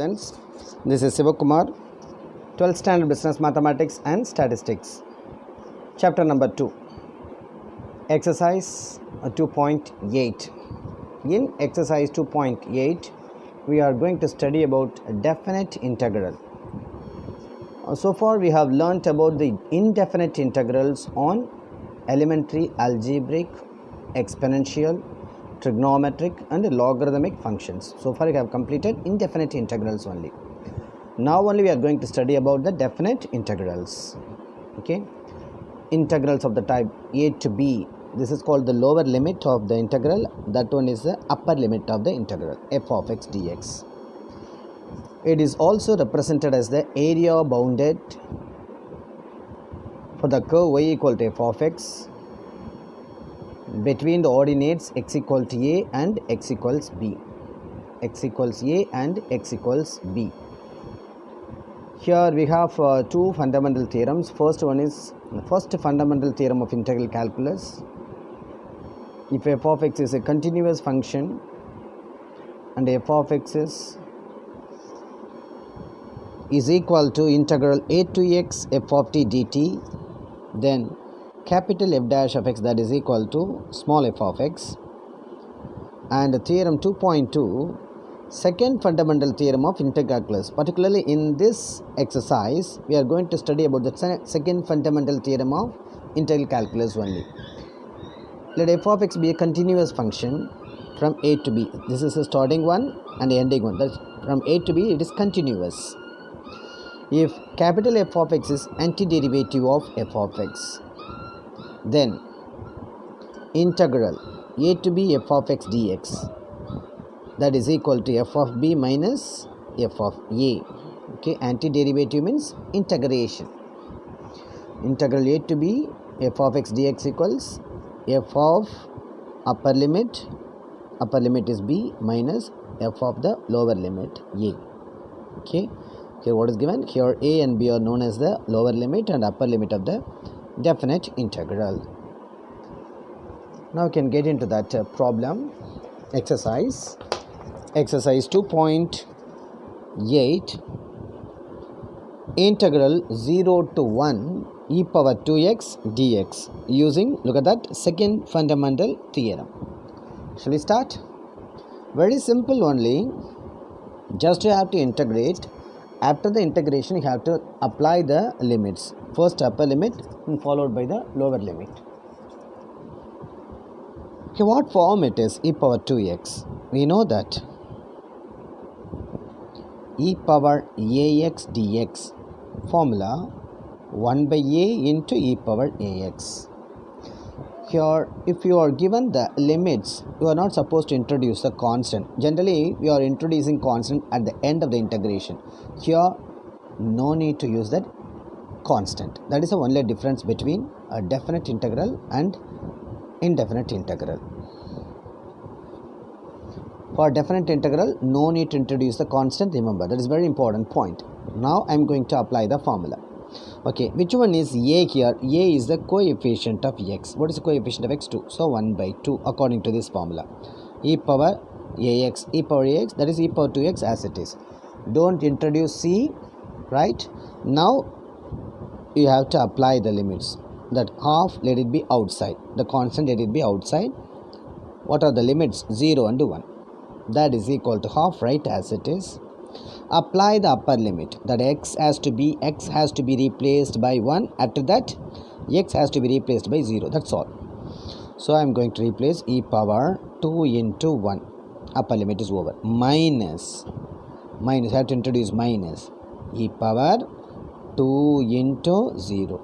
students. This is Sivakumar, 12th Standard Business Mathematics and Statistics. Chapter number 2. Exercise 2.8. In exercise 2.8, we are going to study about definite integral. So far we have learnt about the indefinite integrals on elementary algebraic, exponential, trigonometric and logarithmic functions. So far we have completed indefinite integrals only. Now only we are going to study about the definite integrals. Okay, integrals of the type a to b, this is called the lower limit of the integral, that one is the upper limit of the integral, f of x dx. It is also represented as the area bounded for the curve y equal to f of x between the ordinates x equal to a and x equals b. X equals a and x equals b. Here we have two fundamental theorems. First one is the first fundamental theorem of integral calculus. If f of x is a continuous function and f of x is equal to integral a to x f of t dt, then capital F dash of x, that is equal to small f of x. And theorem 2.2, second fundamental theorem of integral calculus. Particularly in this exercise, we are going to study about the second fundamental theorem of integral calculus only. Let f of x be a continuous function from a to b. This is a starting one and the ending one. That's from a to b, it is continuous. If capital F of x is antiderivative of f of x, then integral a to b f of x dx, that is equal to f of b minus f of a. Okay, antiderivative means integration. Integral a to b f of x dx equals f of upper limit is b minus f of the lower limit a. Okay, here what is given? Here a and b are known as the lower limit and upper limit of the definite integral. Now we can get into that problem. Exercise 2.8, integral 0 to 1 e power 2x dx, using, look at that, second fundamental theorem. Shall we start? Very simple only. Just you have to integrate. After the integration, you have to apply the limits. First upper limit and followed by the lower limit. Okay, what form it is? E power 2x. We know that e power ax dx formula 1 by a into e power ax. Here, if you are given the limits, you are not supposed to introduce a constant. Generally, we are introducing constant at the end of the integration. Here, no need to use that constant. That is the only difference between a definite integral and indefinite integral. For definite integral, no need to introduce the constant. Remember, that is very important point. Now, I am going to apply the formula. Okay, which one is a here? A is the coefficient of x. What is the coefficient of x? 2. So 1 by 2 according to this formula. E power ax, that is e power 2x as it is. Don't introduce c, right? Now you have to apply the limits. That half, let it be outside. The constant, let it be outside. What are the limits? 0 and 1. That is equal to half, right, as it is. Apply the upper limit, that x has to be replaced by 1. After that, x has to be replaced by 0. That's all. So I am going to replace e power 2 into 1. Upper limit is over. Minus, I have to introduce minus. E power 2 into 0.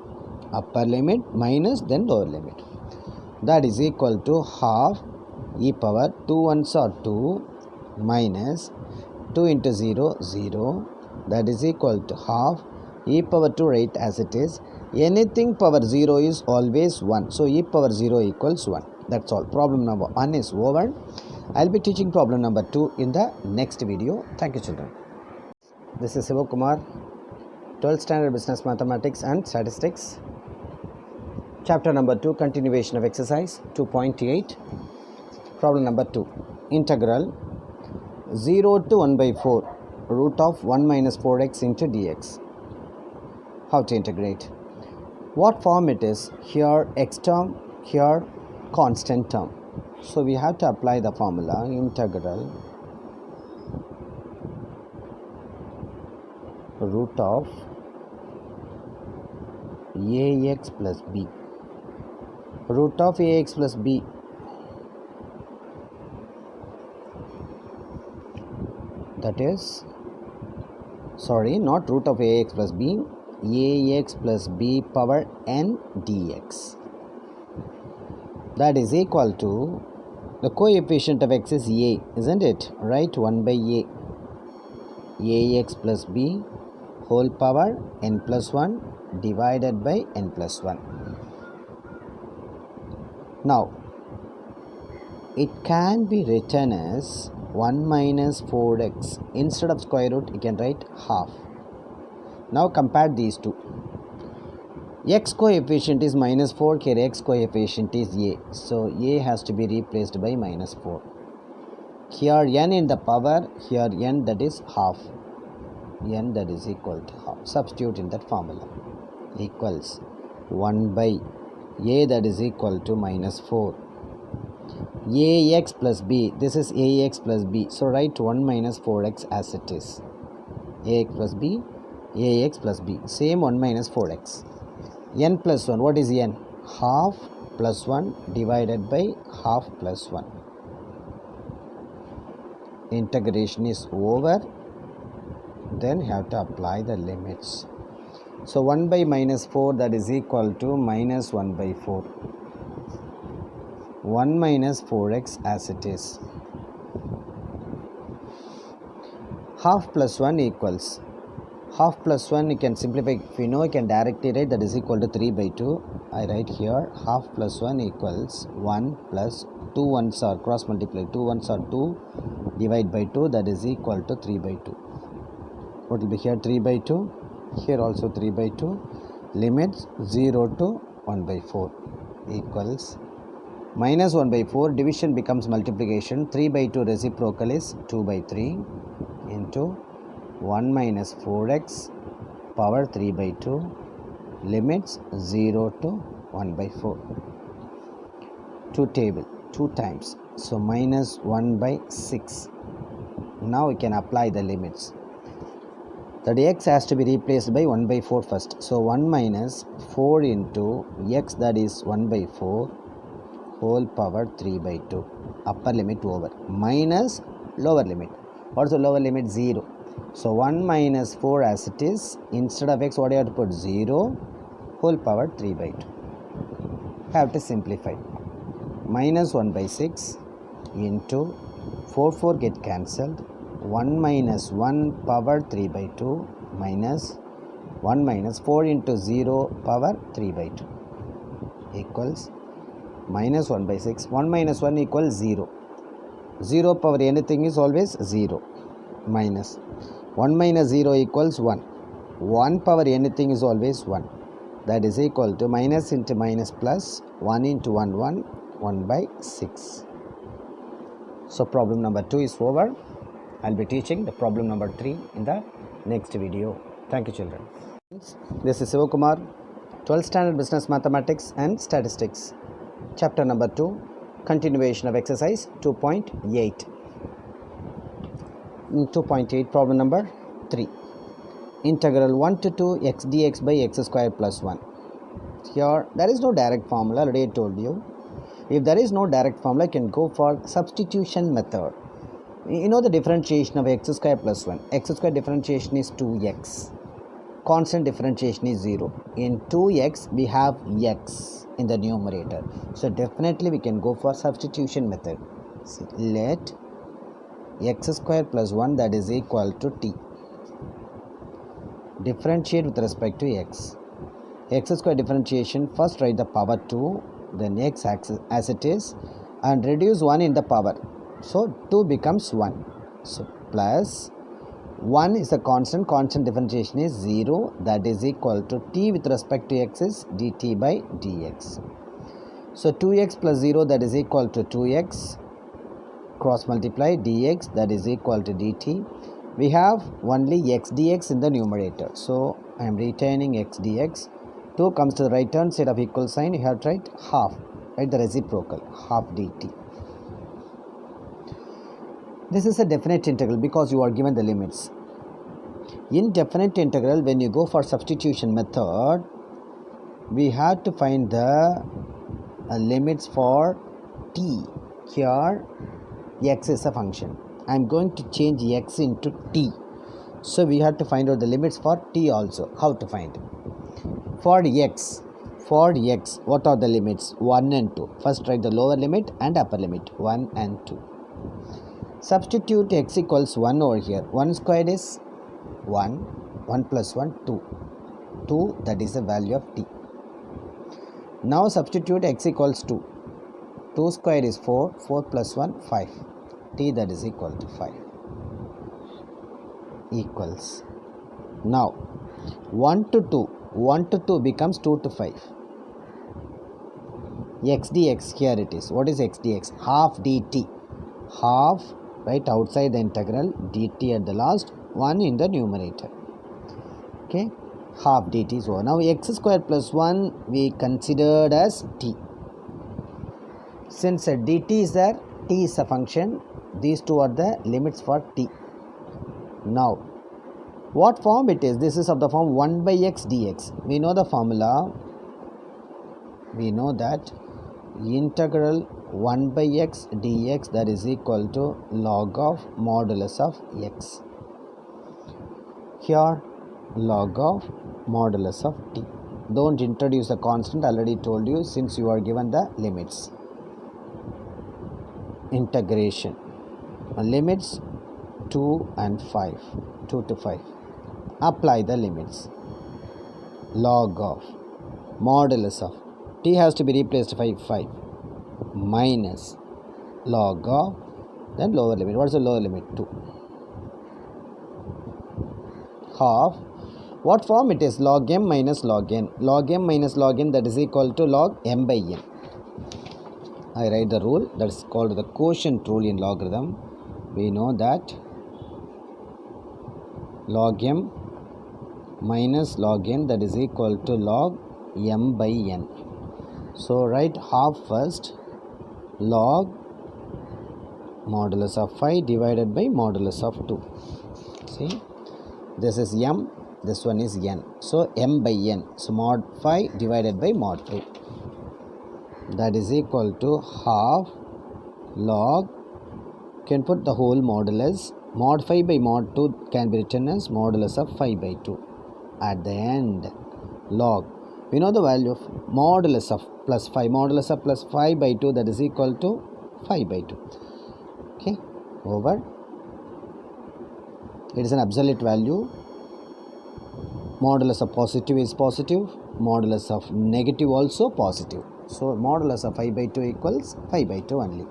Upper limit minus, then lower limit. That is equal to half e power 2 ones are 2 minus 2 into 0, 0. That is equal to half e power 2, right, as it is. Anything power 0 is always 1. So e power 0 equals 1. That's all. Problem number 1 is over. I will be teaching problem number 2 in the next video. Thank you, children. This is Sivakumar, 12th Standard Business Mathematics and Statistics. Chapter number 2, continuation of exercise 2.8. Problem number 2. Integral 0 to 1 by 4 root of 1 minus 4x into dx. How to integrate? What form it is? Here x term, here constant term. So we have to apply the formula integral root of ax plus b. Root of ax plus b, that is, sorry, not root of ax plus b, ax plus b power n dx. That is equal to, the coefficient of x is a, isn't it? Right, 1 by a, ax plus b whole power n plus 1 divided by n plus 1. Now, it can be written as 1 minus 4x. Instead of square root, you can write half. Now compare these two. X coefficient is minus 4, here x coefficient is a. So a has to be replaced by minus 4. Here n in the power, here n, that is half. N, that is equal to half. Substitute in that formula. Equals 1 by a, that is equal to minus 4. Ax plus b, this is ax plus b. So write 1 minus 4x as it is. Ax plus b, ax plus b. Same 1 minus 4x. N plus 1, what is n? Half plus 1 divided by half plus 1. Integration is over. Then you have to apply the limits. So 1 by minus 4, that is equal to minus 1 by 4. 1 minus 4x as it is. Half plus 1 equals, half plus 1 you can simplify, if you know you can directly write, that is equal to 3 by 2. I write here half plus 1 equals 1 plus 2 ones are cross multiply, 2 ones are 2, divide by 2, that is equal to 3 by 2. What will be here? 3 by 2, here also 3 by 2, limits 0 to 1 by 4 equals minus 1 by 4, division becomes multiplication, 3 by 2 reciprocal is 2 by 3 into 1 minus 4x power 3 by 2, limits 0 to 1 by 4. 2 table, 2 times, so minus 1 by 6. Now we can apply the limits. That x has to be replaced by 1 by 4 first. So 1 minus 4 into x, that is 1 by 4 whole power 3 by 2. Upper limit over. Minus lower limit. What's the lower limit? 0. So 1 minus 4 as it is. Instead of x, what do you have to put? 0 whole power 3 by 2. Have to simplify. Minus 1 by 6 into 4 get cancelled. 1 minus 1 power 3 by 2 minus 1 minus 4 into 0 power 3 by 2 equals minus 1 by 6. 1 minus 1 equals 0. 0 power anything is always 0. Minus 1 minus 0 equals 1. 1 power anything is always 1. That is equal to minus into minus plus 1 into 1 1 by 6. So problem number 2 is over. I'll be teaching the problem number 3 in the next video. Thank you, children. This is Sivakumar, 12th Standard Business Mathematics and Statistics. Chapter number 2, continuation of exercise 2.8. 2.8, problem number 3. Integral 1 to 2 x dx by x square plus 1. Here, there is no direct formula, already I told you. If there is no direct formula, you can go for substitution method. You know the differentiation of x square plus 1. X square differentiation is 2x. Constant differentiation is 0. In 2x, we have x in the numerator. So definitely we can go for substitution method. See, let x square plus 1, that is equal to t. Differentiate with respect to x. X square differentiation, first write the power 2, then x as it is, and reduce 1 in the power. So 2 becomes 1. So plus 1 is a constant differentiation is 0, that is equal to t with respect to x is dt by dx. So 2x plus 0, that is equal to 2x, cross multiply dx, that is equal to dt. We have only x dx in the numerator. So I am retaining x dx. 2 comes to the right hand side of equal sign. You have to write half. Write the reciprocal. Half dt. This is a definite integral because you are given the limits. In definite integral, when you go for substitution method, we have to find the limits for t. Here x is a function. I am going to change x into t. So we have to find out the limits for t also. How to find? For x, what are the limits? 1 and 2. First write the lower limit and upper limit. 1 and 2. Substitute x equals 1 over here. 1 squared is 1. 1 plus 1, 2. 2, that is the value of t. Now substitute x equals 2. 2 squared is 4. 4 plus 1, 5. T, that is equal to 5. Equals. Now 1 to 2. 1 to 2 becomes 2 to 5. X dx, here it is. What is x dx? Half dt. Half, right outside the integral, dt at the last, 1 in the numerator. Okay, half dt is over. Now x squared plus 1 we considered as t. Since dt is there, t is a function. These two are the limits for t. Now, what form it is? This is of the form 1 by x dx. We know the formula. We know that integral 1 by x dx, that is equal to log of modulus of x. Here log of modulus of t. Don't introduce a constant, already told you, since you are given the limits. Integration. Limits 2 and 5. 2 to 5. Apply the limits. Log of modulus of t has to be replaced by 5 minus log of, then lower limit. What is the lower limit? 2. Half. What form it is? Log m minus log n. Log m minus log n, that is equal to log m by n. I write the rule, that is called the quotient rule in logarithm. We know that log m minus log n, that is equal to log m by n. So write half first. Log modulus of 5 divided by modulus of 2. See, this is m, this one is n. So m by n. So mod 5 divided by mod 2. That is equal to half log, can put the whole modulus. Mod 5 by mod 2 can be written as modulus of 5 by 2. At the end, log. We know the value of modulus of plus 5. Modulus of plus 5 by 2, that is equal to 5 by 2. Okay, over. It is an absolute value. Modulus of positive is positive. Modulus of negative also positive. So modulus of 5 by 2 equals 5 by 2 only.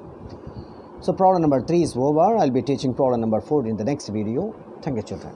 So problem number 3 is over. I'll be teaching problem number 4 in the next video. Thank you, children.